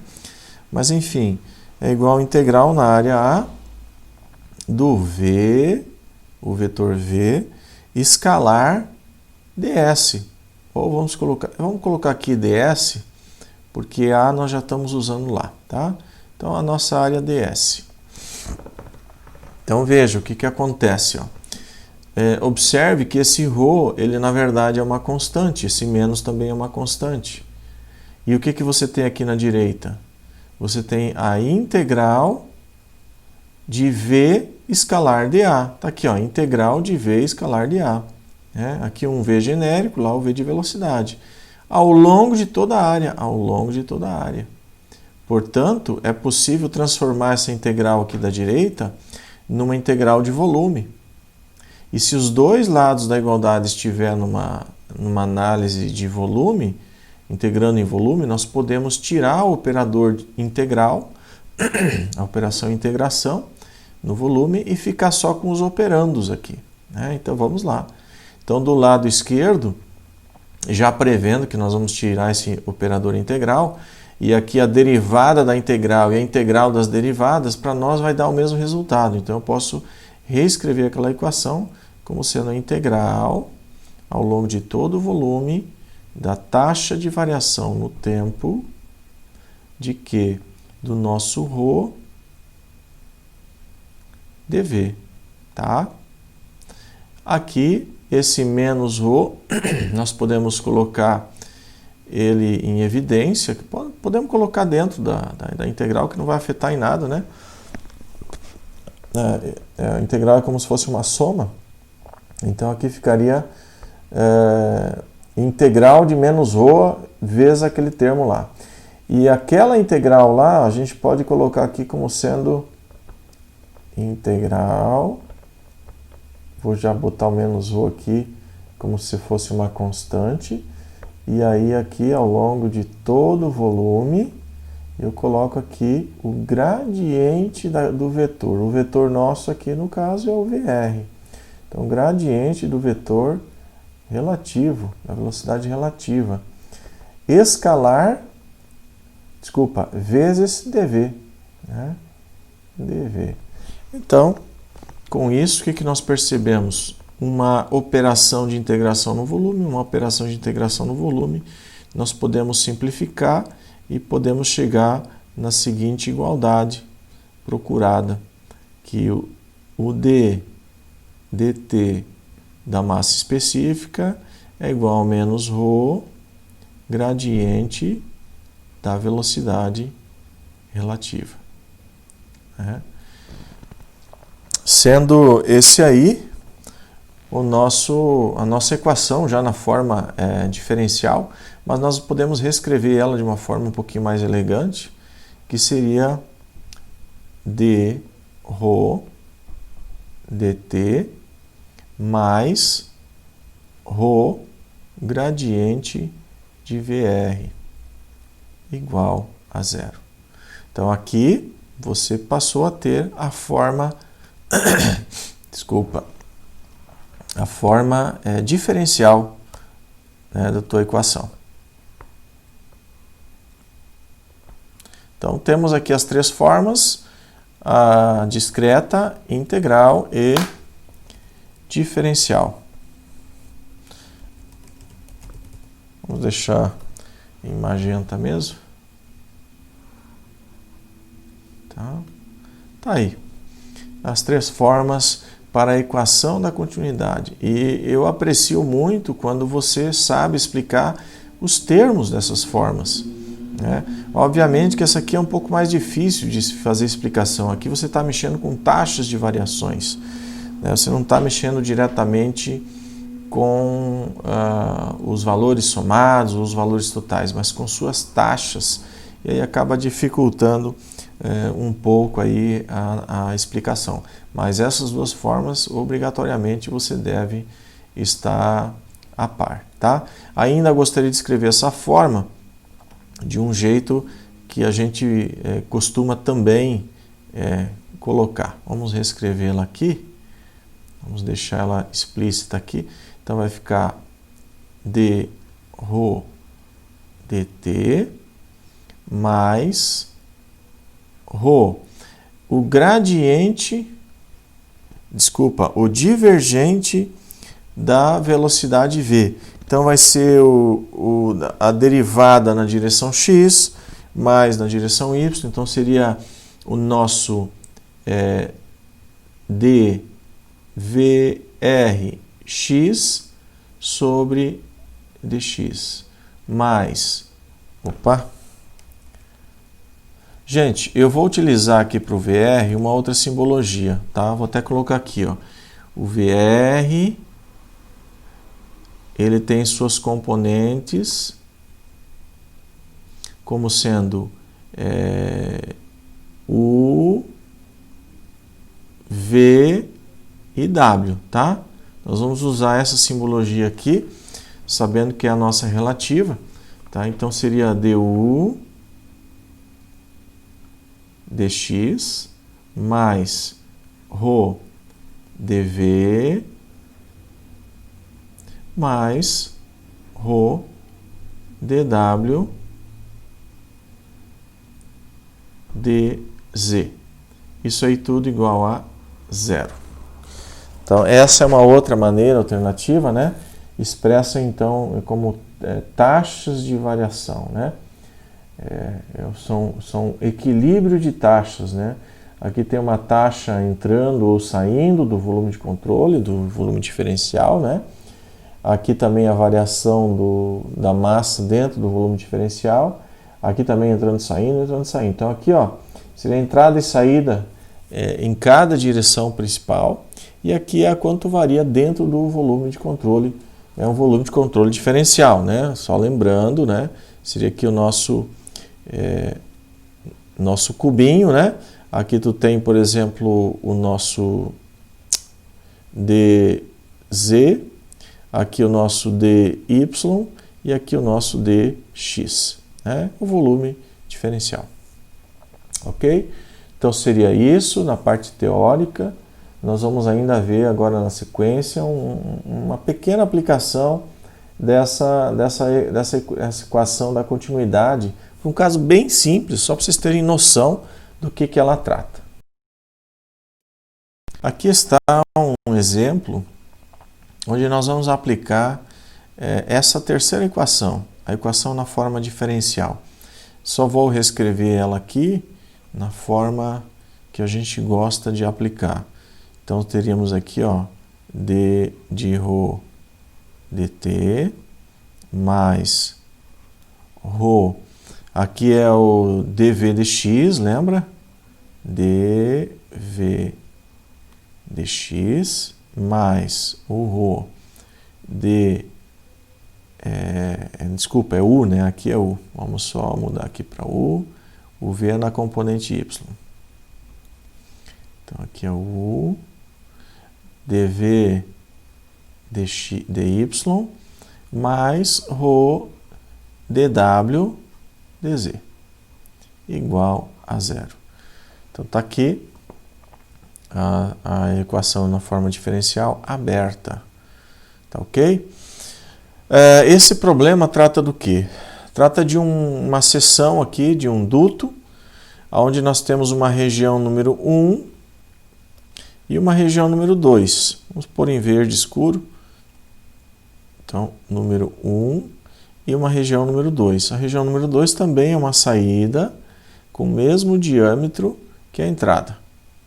Mas enfim, é igual a integral na área A do V, o vetor V, escalar ds. Ou vamos colocar aqui ds, porque A nós já estamos usando lá, tá? Então, a nossa área ds. Então, veja o que acontece, ó. Observe que esse ρ, ele na verdade é uma constante, esse menos também é uma constante. E o que você tem aqui na direita? Você tem a integral de V escalar dA. Está aqui, ó, integral de V escalar dA. Aqui um V genérico, lá o V de velocidade. Ao longo de toda a área, ao longo de toda a área. Portanto, é possível transformar essa integral aqui da direita numa integral de volume. E se os dois lados da igualdade estiver numa análise de volume, integrando em volume, nós podemos tirar o operador integral, a operação integração, no volume e ficar só com os operandos aqui. Então, vamos lá. Então, do lado esquerdo, já prevendo que nós vamos tirar esse operador integral, e aqui a derivada da integral e a integral das derivadas, para nós vai dar o mesmo resultado. Então, eu posso reescrever aquela equação como sendo a integral ao longo de todo o volume da taxa de variação no tempo de Q do nosso ρ dV, tá? Aqui, esse menos ρ, nós podemos colocar ele em evidência, podemos colocar dentro da integral, que não vai afetar em nada, né? A integral é como se fosse uma soma, então aqui ficaria integral de menos ρ vezes aquele termo lá. E aquela integral lá, a gente pode colocar aqui como sendo integral, vou já botar o menos ρ aqui como se fosse uma constante, e aí aqui ao longo de todo o volume, eu coloco aqui o gradiente do vetor. O vetor nosso aqui no caso é o VR. Então, gradiente do vetor relativo, da velocidade relativa, vezes dV. dV. Então, com isso, o que nós percebemos? Uma operação de integração no volume, nós podemos simplificar e podemos chegar na seguinte igualdade procurada, que o dt da massa específica é igual a menos ρ gradiente da velocidade relativa. Sendo esse aí a nossa equação já na forma diferencial, mas nós podemos reescrever ela de uma forma um pouquinho mais elegante, que seria d ρ dt mais ρ gradiente de VR igual a zero. Então aqui você passou a ter a forma a forma diferencial da tua equação. Então, temos aqui as três formas, a discreta, integral e diferencial. Vamos deixar em magenta mesmo. Tá aí. As três formas para a equação da continuidade. E eu aprecio muito quando você sabe explicar os termos dessas formas. Obviamente que essa aqui é um pouco mais difícil de fazer explicação. Aqui você está mexendo com taxas de variações. Você não está mexendo diretamente com os valores somados, os valores totais, mas com suas taxas. E aí acaba dificultando um pouco aí a explicação. Mas essas duas formas, obrigatoriamente, você deve estar a par, tá? Ainda gostaria de escrever essa forma de um jeito que a gente costuma também colocar. Vamos reescrevê-la aqui. Vamos deixar ela explícita aqui. Então, vai ficar d ρ dt mais ρ, o gradiente, desculpa, o divergente da velocidade v. Então vai ser a derivada na direção x mais na direção y, então seria o nosso dvrx sobre dx mais, gente, eu vou utilizar aqui para o VR uma outra simbologia, tá? Vou até colocar aqui, ó, o VR, ele tem suas componentes como sendo U, V e W, tá? Nós vamos usar essa simbologia aqui, sabendo que é a nossa relativa, tá? Então seria du dx mais ρ dv mais ρ dw dz. Isso aí tudo igual a zero. Então, essa é uma outra maneira alternativa, né? Expressa, então, como taxas de variação, né? São equilíbrio de taxas, né? Aqui tem uma taxa entrando ou saindo do volume de controle, do volume diferencial, né? Aqui também a variação da massa dentro do volume diferencial. Aqui também entrando e saindo, entrando e saindo. Então aqui, ó, seria entrada e saída em cada direção principal. E aqui é quanto varia dentro do volume de controle. É um volume de controle diferencial, né? Só lembrando, né? Seria aqui o nosso cubinho, né? Aqui tu tem, por exemplo, o nosso dz, aqui o nosso dy e aqui o nosso dx, né? O volume diferencial. Ok? Então seria isso na parte teórica. Nós vamos ainda ver agora na sequência uma pequena aplicação dessa equação da continuidade, um caso bem simples, só para vocês terem noção do que ela trata. Aqui está um exemplo onde nós vamos aplicar essa terceira equação, a equação na forma diferencial. Só vou reescrever ela aqui na forma que a gente gosta de aplicar. Então teríamos aqui, ó, d de ρ dt mais ρ, aqui é o dv dx, lembra? dv dx mais o ρ desculpa, é u, né? Aqui é u. Vamos só mudar aqui para u. O v é na componente y. Então aqui é o u dv dy mais ρ dw dz igual a zero. Então está aqui a equação na forma diferencial aberta. Tá ok? Esse problema trata do quê? Trata de uma seção aqui, de um duto, onde nós temos uma região número 1 e uma região número 2. Vamos pôr em verde escuro. Então, número 1 e uma região número 2. A região número 2 também é uma saída com o mesmo diâmetro que a entrada.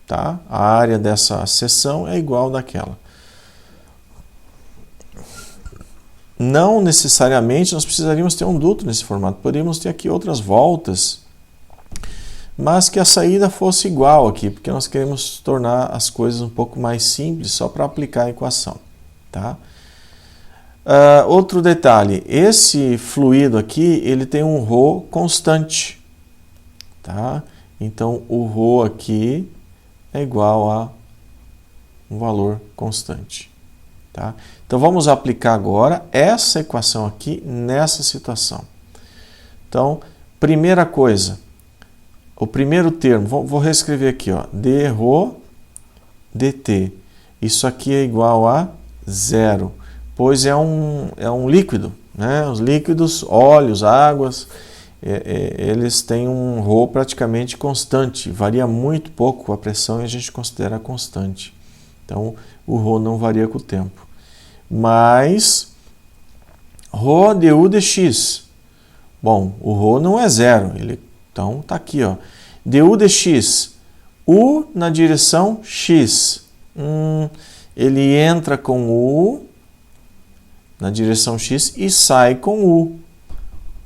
Tá? A área dessa seção é igual daquela. Não necessariamente nós precisaríamos ter um duto nesse formato. Poderíamos ter aqui outras voltas, mas que a saída fosse igual aqui, porque nós queremos tornar as coisas um pouco mais simples só para aplicar a equação. Tá? Outro detalhe, esse fluido aqui, ele tem um ρ constante. Tá? Então, o ρ aqui é igual a um valor constante. Tá? Então, vamos aplicar agora essa equação aqui nessa situação. Então, primeira coisa, o primeiro termo, vou reescrever aqui, ó, dρ dt. Isso aqui é igual a zero, pois é um líquido, né? Os líquidos, óleos, águas, eles têm um ρ praticamente constante, varia muito pouco a pressão e a gente considera constante. Então, o ρ não varia com o tempo. Mas, ρ du dx. Bom, o ρ não é zero, então está aqui, ó. Du dx, u na direção x. Ele entra com u na direção x e sai com u.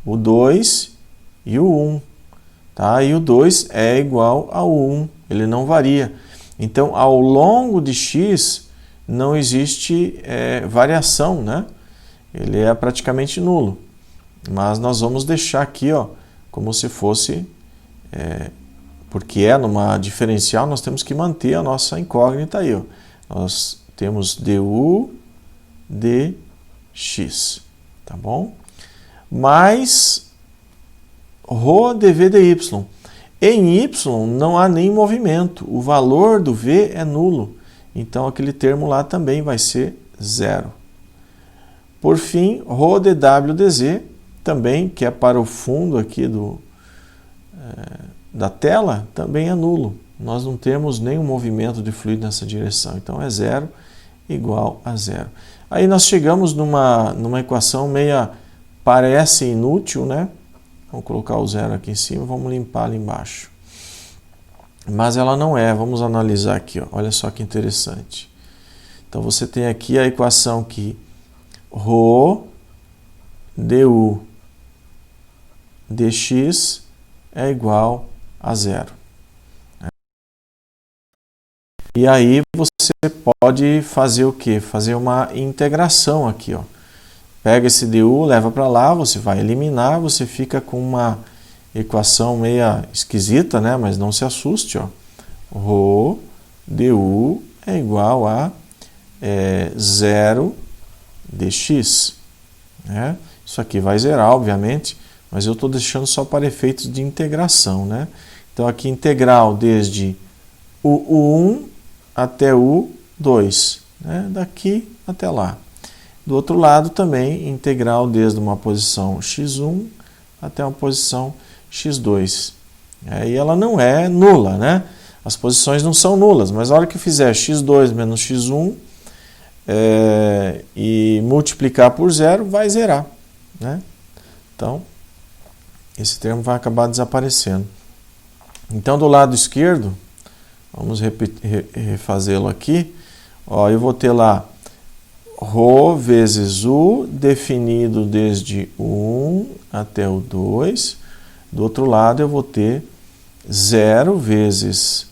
O 2 e o 1. Tá? E o 2 é igual ao 1, ele não varia. Então, ao longo de x, não existe variação, né? Ele é praticamente nulo. Mas nós vamos deixar aqui, ó, como se fosse, porque é numa diferencial, nós temos que manter a nossa incógnita aí, ó. Nós temos du dx, tá bom? Mais ρ dv dy. Em y não há nem movimento, o valor do v é nulo, então aquele termo lá também vai ser zero. Por fim, ρ dw dz, também, que é para o fundo aqui da tela, também é nulo. Nós não temos nenhum movimento de fluido nessa direção, então é zero igual a zero. Aí nós chegamos numa equação meia parece inútil, né? Vamos colocar o zero aqui em cima, vamos limpar ali embaixo. Mas ela não é, vamos analisar aqui, ó. Olha só que interessante. Então você tem aqui a equação que ρ du dx é igual a zero. E aí você pode fazer o quê? Fazer uma integração aqui, ó. Pega esse du, leva para lá, você vai eliminar, você fica com uma equação meia esquisita, né? Mas não se assuste, ó. Ρ du é igual a 0 dx. Né? Isso aqui vai zerar, obviamente, mas eu estou deixando só para efeitos de integração, né? Então aqui integral desde o 1 até o 2, né? Daqui até lá. Do outro lado também integral desde uma posição x1 até uma posição x2. E ela não é nula, né? As posições não são nulas, mas a hora que eu fizer x2 menos x1 e multiplicar por zero, vai zerar, né? Então, esse termo vai acabar desaparecendo. Então, do lado esquerdo, vamos refazê-lo aqui. Ó, eu vou ter lá ρ vezes u, definido desde o 1 até o 2. Do outro lado, eu vou ter 0 vezes,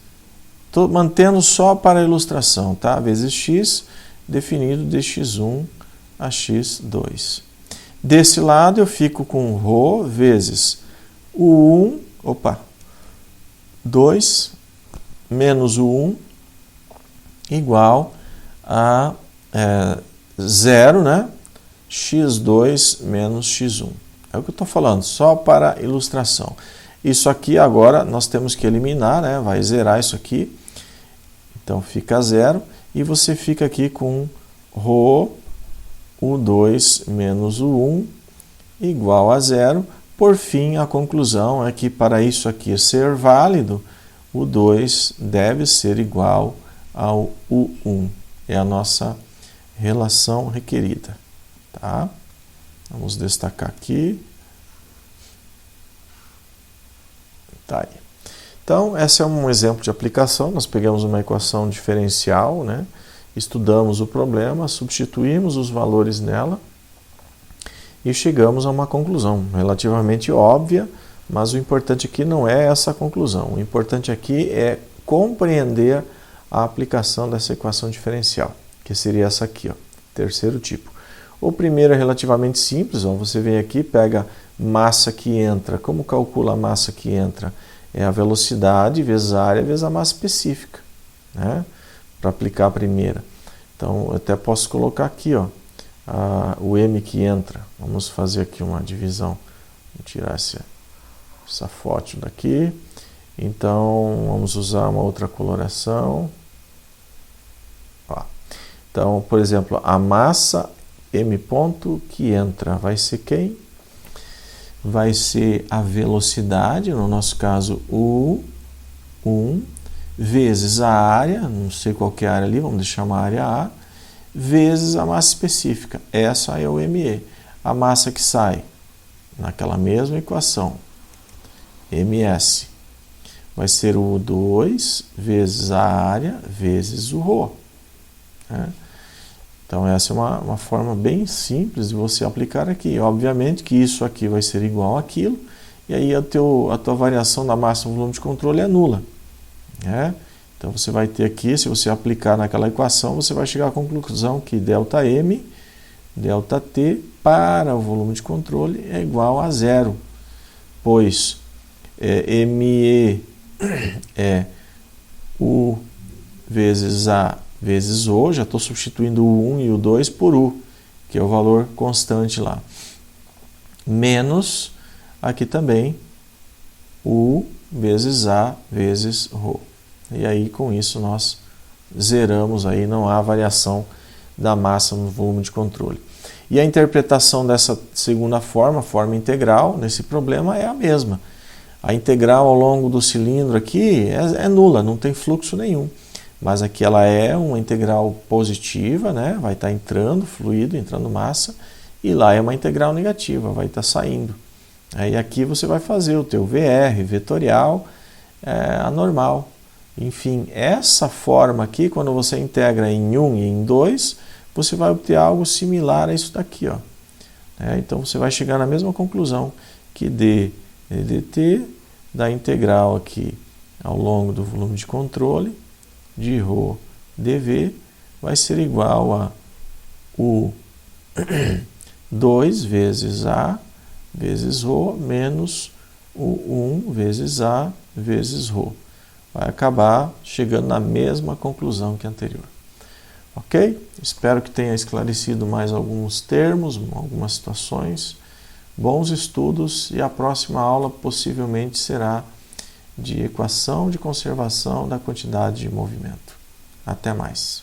estou mantendo só para a ilustração, tá? Vezes x, definido de x1 a x2. Desse lado, eu fico com ρ vezes o 2 menos o 1 igual a 0, né? x2 menos x1. É o que eu estou falando, só para ilustração. Isso aqui agora nós temos que eliminar, né? Vai zerar isso aqui. Então fica 0 e você fica aqui com ρ u2 menos o 1 igual a 0. Por fim, a conclusão é que para isso aqui ser válido, o 2 deve ser igual ao u1. É a nossa relação requerida. Tá? Vamos destacar aqui. Tá aí. Então, esse é um exemplo de aplicação. Nós pegamos uma equação diferencial, né? Estudamos o problema, substituímos os valores nela e chegamos a uma conclusão relativamente óbvia, mas o importante aqui não é essa conclusão. O importante aqui é compreender a aplicação dessa equação diferencial, que seria essa aqui, ó, terceiro tipo. O primeiro é relativamente simples, ó, você vem aqui, pega massa que entra. Como calcula a massa que entra? É a velocidade vezes a área vezes a massa específica, né? Para aplicar a primeira. Então, eu até posso colocar aqui, ó, o m que entra. Vamos fazer aqui uma divisão. Vou tirar essa foto daqui. Então, vamos usar uma outra coloração. Ó. Então, por exemplo, a massa m ponto que entra vai ser quem? vai ser a velocidade, no nosso caso U1, vezes a área, não sei qual que é a área ali, vamos deixar uma área A, vezes a massa específica. Essa é o ME. A massa que sai naquela mesma equação, MS, vai ser o U2 vezes a área vezes o ρ. Né? Então essa é uma forma bem simples de você aplicar aqui. Obviamente que isso aqui vai ser igual àquilo, e aí a tua variação da massa no volume de controle é nula. Né? Então você vai ter aqui, se você aplicar naquela equação, você vai chegar à conclusão que ΔM, ΔT para o volume de controle é igual a zero, pois ME é U vezes A vezes O, já estou substituindo o 1 e o 2 por U, que é o valor constante lá, menos aqui também U vezes A vezes ρ. E aí com isso nós zeramos aí, não há variação da massa no volume de controle. E a interpretação dessa segunda forma integral, nesse problema é a mesma. A integral ao longo do cilindro aqui é nula, não tem fluxo nenhum. Mas aqui ela é uma integral positiva, né? Vai estar entrando fluido, entrando massa, e lá é uma integral negativa, vai estar saindo. Aí aqui você vai fazer o teu VR, vetorial, anormal. Enfim, essa forma aqui, quando você integra em 1 e em 2, você vai obter algo similar a isso daqui. Ó. Então você vai chegar na mesma conclusão, que dt da integral aqui ao longo do volume de controle, de ρ dv, vai ser igual a U2 vezes A vezes ρ menos U1 vezes A vezes ρ. Vai acabar chegando na mesma conclusão que a anterior. Ok? Espero que tenha esclarecido mais alguns termos, algumas situações. Bons estudos, e a próxima aula possivelmente será de equação de conservação da quantidade de movimento. Até mais.